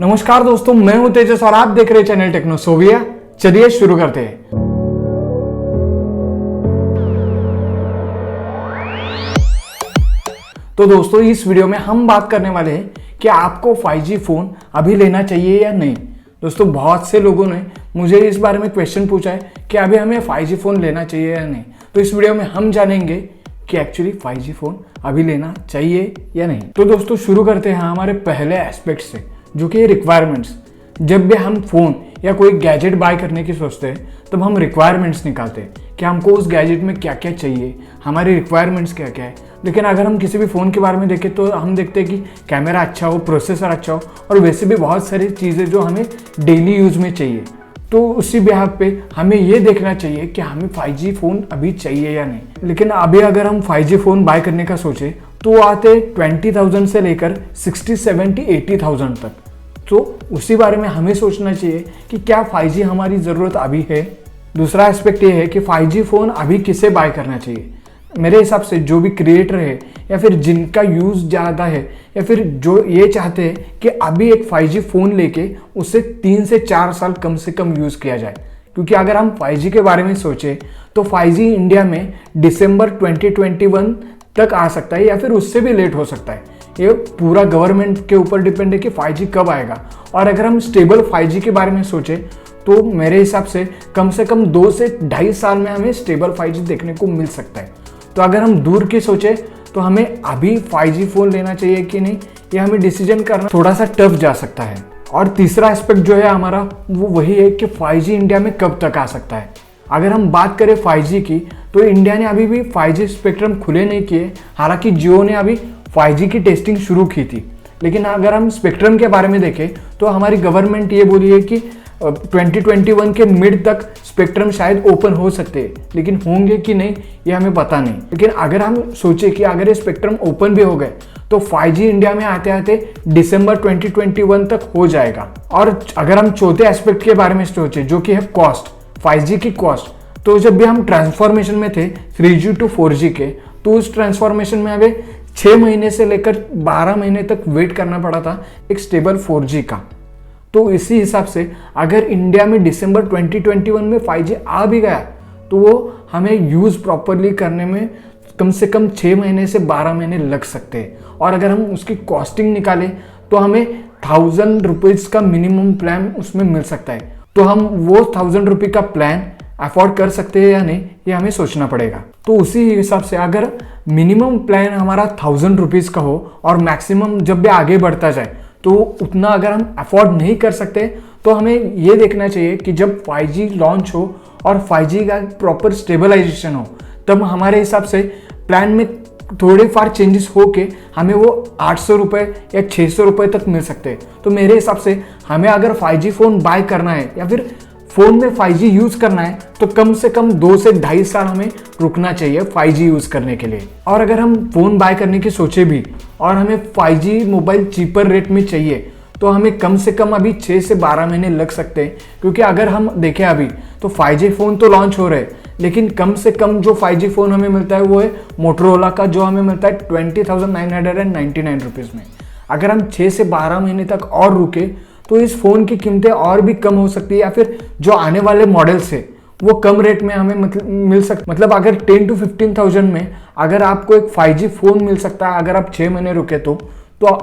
नमस्कार दोस्तों, मैं हूं तेजस और आप देख रहे हैं चैनल टेक्नोसोविया। चलिए शुरू करते हैं। तो दोस्तों, इस वीडियो में हम बात करने वाले हैं कि आपको 5G फोन अभी लेना चाहिए या नहीं। दोस्तों, बहुत से लोगों ने मुझे इस बारे में क्वेश्चन पूछा है कि अभी हमें 5G फोन लेना चाहिए या नहीं। तो इस वीडियो में हम जानेंगे कि एक्चुअली 5G फोन अभी लेना चाहिए या नहीं। तो दोस्तों, शुरू करते हैं हमारे पहले एस्पेक्ट से, जो कि रिक्वायरमेंट्स। जब भी हम फ़ोन या कोई गैजेट बाय करने की सोचते हैं तब हम रिक्वायरमेंट्स निकालते हैं कि हमको उस गैजेट में क्या क्या चाहिए, हमारी रिक्वायरमेंट्स क्या क्या है। लेकिन अगर हम किसी भी फ़ोन के बारे में देखें तो हम देखते हैं कि कैमरा अच्छा हो, प्रोसेसर अच्छा हो और वैसे भी बहुत सारी चीज़ें जो हमें डेली यूज़ में चाहिए। तो उसी बिहाफ पे हमें ये देखना चाहिए कि हमें 5G फ़ोन अभी चाहिए या नहीं। लेकिन अभी अगर हम 5G फ़ोन बाय करने का सोचें तो आते 20,000 से लेकर 60, 70, 80,000 तक। तो उसी बारे में हमें सोचना चाहिए कि क्या 5G हमारी ज़रूरत अभी है। दूसरा एस्पेक्ट ये है कि 5G फ़ोन अभी किसे बाय करना चाहिए। मेरे हिसाब से जो भी क्रिएटर है या फिर जिनका यूज़ ज़्यादा है या फिर जो ये चाहते हैं कि अभी एक 5G फ़ोन लेके उससे 3 से 4 साल कम से कम यूज़ किया जाए। क्योंकि अगर हम 5G के बारे में सोचें तो 5G इंडिया में दिसंबर 2021 तक आ सकता है या फिर उससे भी लेट हो सकता है। ये पूरा गवर्नमेंट के ऊपर डिपेंड है कि 5G कब आएगा। और अगर हम स्टेबल 5G के बारे में सोचें तो मेरे हिसाब से कम 2 से 2.5 साल में हमें स्टेबल 5G देखने को मिल सकता है। तो अगर हम दूर की सोचें तो हमें अभी 5G फ़ोन लेना चाहिए कि नहीं, ये हमें डिसीजन करना थोड़ा सा टफ जा सकता है। और तीसरा एस्पेक्ट जो है हमारा वो वही है कि 5G इंडिया में कब तक आ सकता है। अगर हम बात करें 5G की तो इंडिया ने अभी भी 5G स्पेक्ट्रम खुले नहीं किए। हालांकि जियो ने अभी 5G की टेस्टिंग शुरू की थी। लेकिन अगर हम स्पेक्ट्रम के बारे में देखें तो हमारी गवर्नमेंट ये बोली है कि 2021 के मिड तक स्पेक्ट्रम शायद ओपन हो सकते हैं, लेकिन होंगे कि नहीं ये हमें पता नहीं। लेकिन अगर हम सोचे कि अगर ये स्पेक्ट्रम ओपन भी हो गए तो 5G इंडिया में आते आते दिसंबर 2021 तक हो जाएगा। और अगर हम चौथे एस्पेक्ट के बारे में सोचे जो कि है कॉस्ट, 5G की कॉस्ट, तो जब भी हम ट्रांसफॉर्मेशन में थे 3G to 4G के, तो उस ट्रांसफॉर्मेशन में हमें 6 महीने से लेकर 12 महीने तक वेट करना पड़ा था एक स्टेबल 4G का। तो इसी हिसाब से अगर इंडिया में दिसंबर 2021 में 5G आ भी गया तो वो हमें यूज़ प्रॉपरली करने में कम से कम 6 महीने से 12 महीने लग सकते हैं। और अगर हम उसकी कॉस्टिंग निकालें तो हमें 1000 रुपीज़ का मिनिमम प्लान उसमें मिल सकता है। तो हम वो 1000 रुपये का प्लान अफोर्ड कर सकते हैं या नहीं ये हमें सोचना पड़ेगा। तो उसी हिसाब से अगर मिनिमम प्लान हमारा 1000 रुपीज़ का हो और मैक्सिमम जब भी आगे बढ़ता जाए तो उतना अगर हम अफोर्ड नहीं कर सकते तो हमें ये देखना चाहिए कि जब 5G लॉन्च हो और 5G का प्रॉपर स्टेबलाइजेशन हो तब हमारे हिसाब से प्लान में थोड़े फार चेंजेस हो के हमें वो 800 रुपये या 600 रुपये तक मिल सकते हैं। तो मेरे हिसाब से हमें अगर 5G फ़ोन बाय करना है या फिर फ़ोन में 5G यूज़ करना है तो कम से कम 2 से 2.5 साल हमें रुकना चाहिए 5G यूज़ करने के लिए। और अगर हम फ़ोन बाय करने की सोचे भी और हमें 5G मोबाइल चीपर रेट में चाहिए तो हमें कम से कम अभी 6 से 12 महीने लग सकते हैं। क्योंकि अगर हम देखें अभी तो 5G फ़ोन तो लॉन्च हो रहे हैं, लेकिन कम से कम जो 5G फ़ोन हमें मिलता है वो है मोटरोला का, जो हमें मिलता है 20,999 रुपीज़ में। अगर हम 6 से 12 महीने तक और रुके तो इस फ़ोन की कीमतें और भी कम हो सकती है या फिर जो आने वाले मॉडल्स है वो कम रेट में हमें मिल सकता। मतलब अगर 10 to 15,000 में अगर आपको एक 5G फ़ोन मिल सकता है अगर आप 6 महीने रुके तो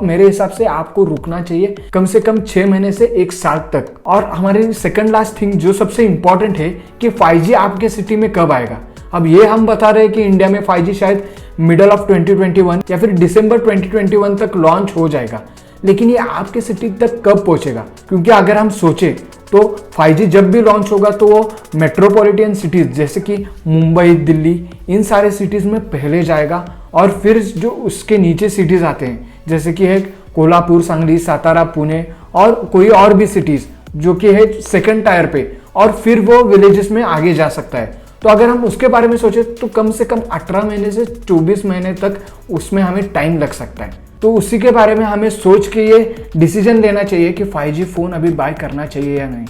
मेरे हिसाब से आपको रुकना चाहिए कम से कम 6 महीने से 1 साल तक। और हमारी सेकंड लास्ट थिंग जो सबसे इंपॉर्टेंट है कि 5G आपके सिटी में कब आएगा। अब ये हम बता रहे हैं कि इंडिया में 5G शायद मिडल ऑफ 2021 या फिर दिसंबर 2021 तक लॉन्च हो जाएगा, लेकिन ये आपके सिटी तक कब पहुंचेगा। क्योंकि अगर हम सोचें तो 5G जब भी लॉन्च होगा तो वो मेट्रोपॉलिटन सिटीज़ जैसे कि मुंबई, दिल्ली, इन सारे सिटीज़ में पहले जाएगा। और फिर जो उसके नीचे सिटीज़ आते हैं जैसे कि है कोल्हापुर, सांगली, सातारा, पुणे और कोई और भी सिटीज़ जो कि है सेकंड टायर पे, और फिर वो विलेजेस में आगे जा सकता है। तो अगर हम उसके बारे में सोचें तो कम से कम 18 महीने से 24 महीने तक उसमें हमें टाइम लग सकता है। तो उसी के बारे में हमें सोच के ये डिसीजन लेना चाहिए कि 5G फ़ोन अभी बाय करना चाहिए या नहीं।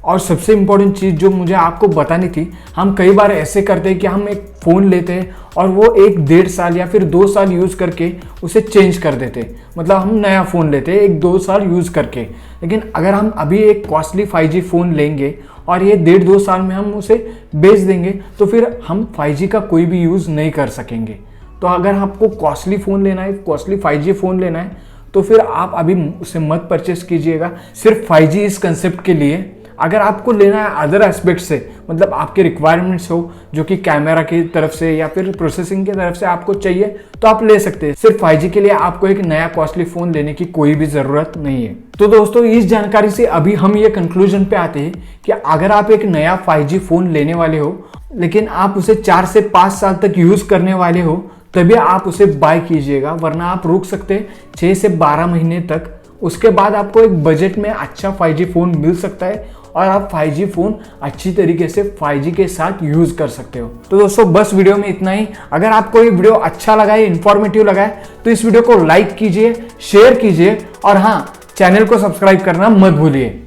और सबसे इम्पोर्टेंट चीज़ जो मुझे आपको बतानी थी, हम कई बार ऐसे करते हैं कि हम एक फ़ोन लेते हैं और वो 1-1.5 साल या फिर 2 साल यूज़ करके उसे चेंज कर देते हैं। मतलब हम नया फ़ोन लेते हैं 1-2 साल यूज़ करके, लेकिन अगर हम अभी एक कॉस्टली 5G फ़ोन लेंगे और ये 1.5-2 साल में हम उसे बेच देंगे तो फिर हम 5G का कोई भी यूज़ नहीं कर सकेंगे। तो अगर आपको कॉस्टली फ़ोन लेना है, कॉस्टली 5G फ़ोन लेना है, तो फिर आप अभी उसे मत परचेस कीजिएगा सिर्फ 5G इस कंसेप्ट के लिए। अगर आपको लेना है अदर एस्पेक्ट से, मतलब आपके रिक्वायरमेंट्स हो जो कि कैमरा की तरफ से या फिर प्रोसेसिंग की तरफ से आपको चाहिए, तो आप ले सकते हैं। सिर्फ 5G के लिए आपको एक नया कॉस्टली फ़ोन लेने की कोई भी ज़रूरत नहीं है। तो दोस्तों, इस जानकारी से अभी हम ये कंक्लूजन पे आते हैं कि अगर आप एक नया 5G फ़ोन लेने वाले हो लेकिन आप उसे 4 से 5 साल तक यूज़ करने वाले हो, तभी आप उसे बाय कीजिएगा, वरना आप रुक सकते हैं 6 से 12 महीने तक। उसके बाद आपको एक बजट में अच्छा 5G फ़ोन मिल सकता है और आप 5G फ़ोन अच्छी तरीके से 5G के साथ यूज़ कर सकते हो। तो दोस्तों, बस वीडियो में इतना ही। अगर आपको ये वीडियो अच्छा लगा है, इन्फॉर्मेटिव लगा है, तो इस वीडियो को लाइक कीजिए, शेयर कीजिए और हाँ, चैनल को सब्सक्राइब करना मत भूलिए।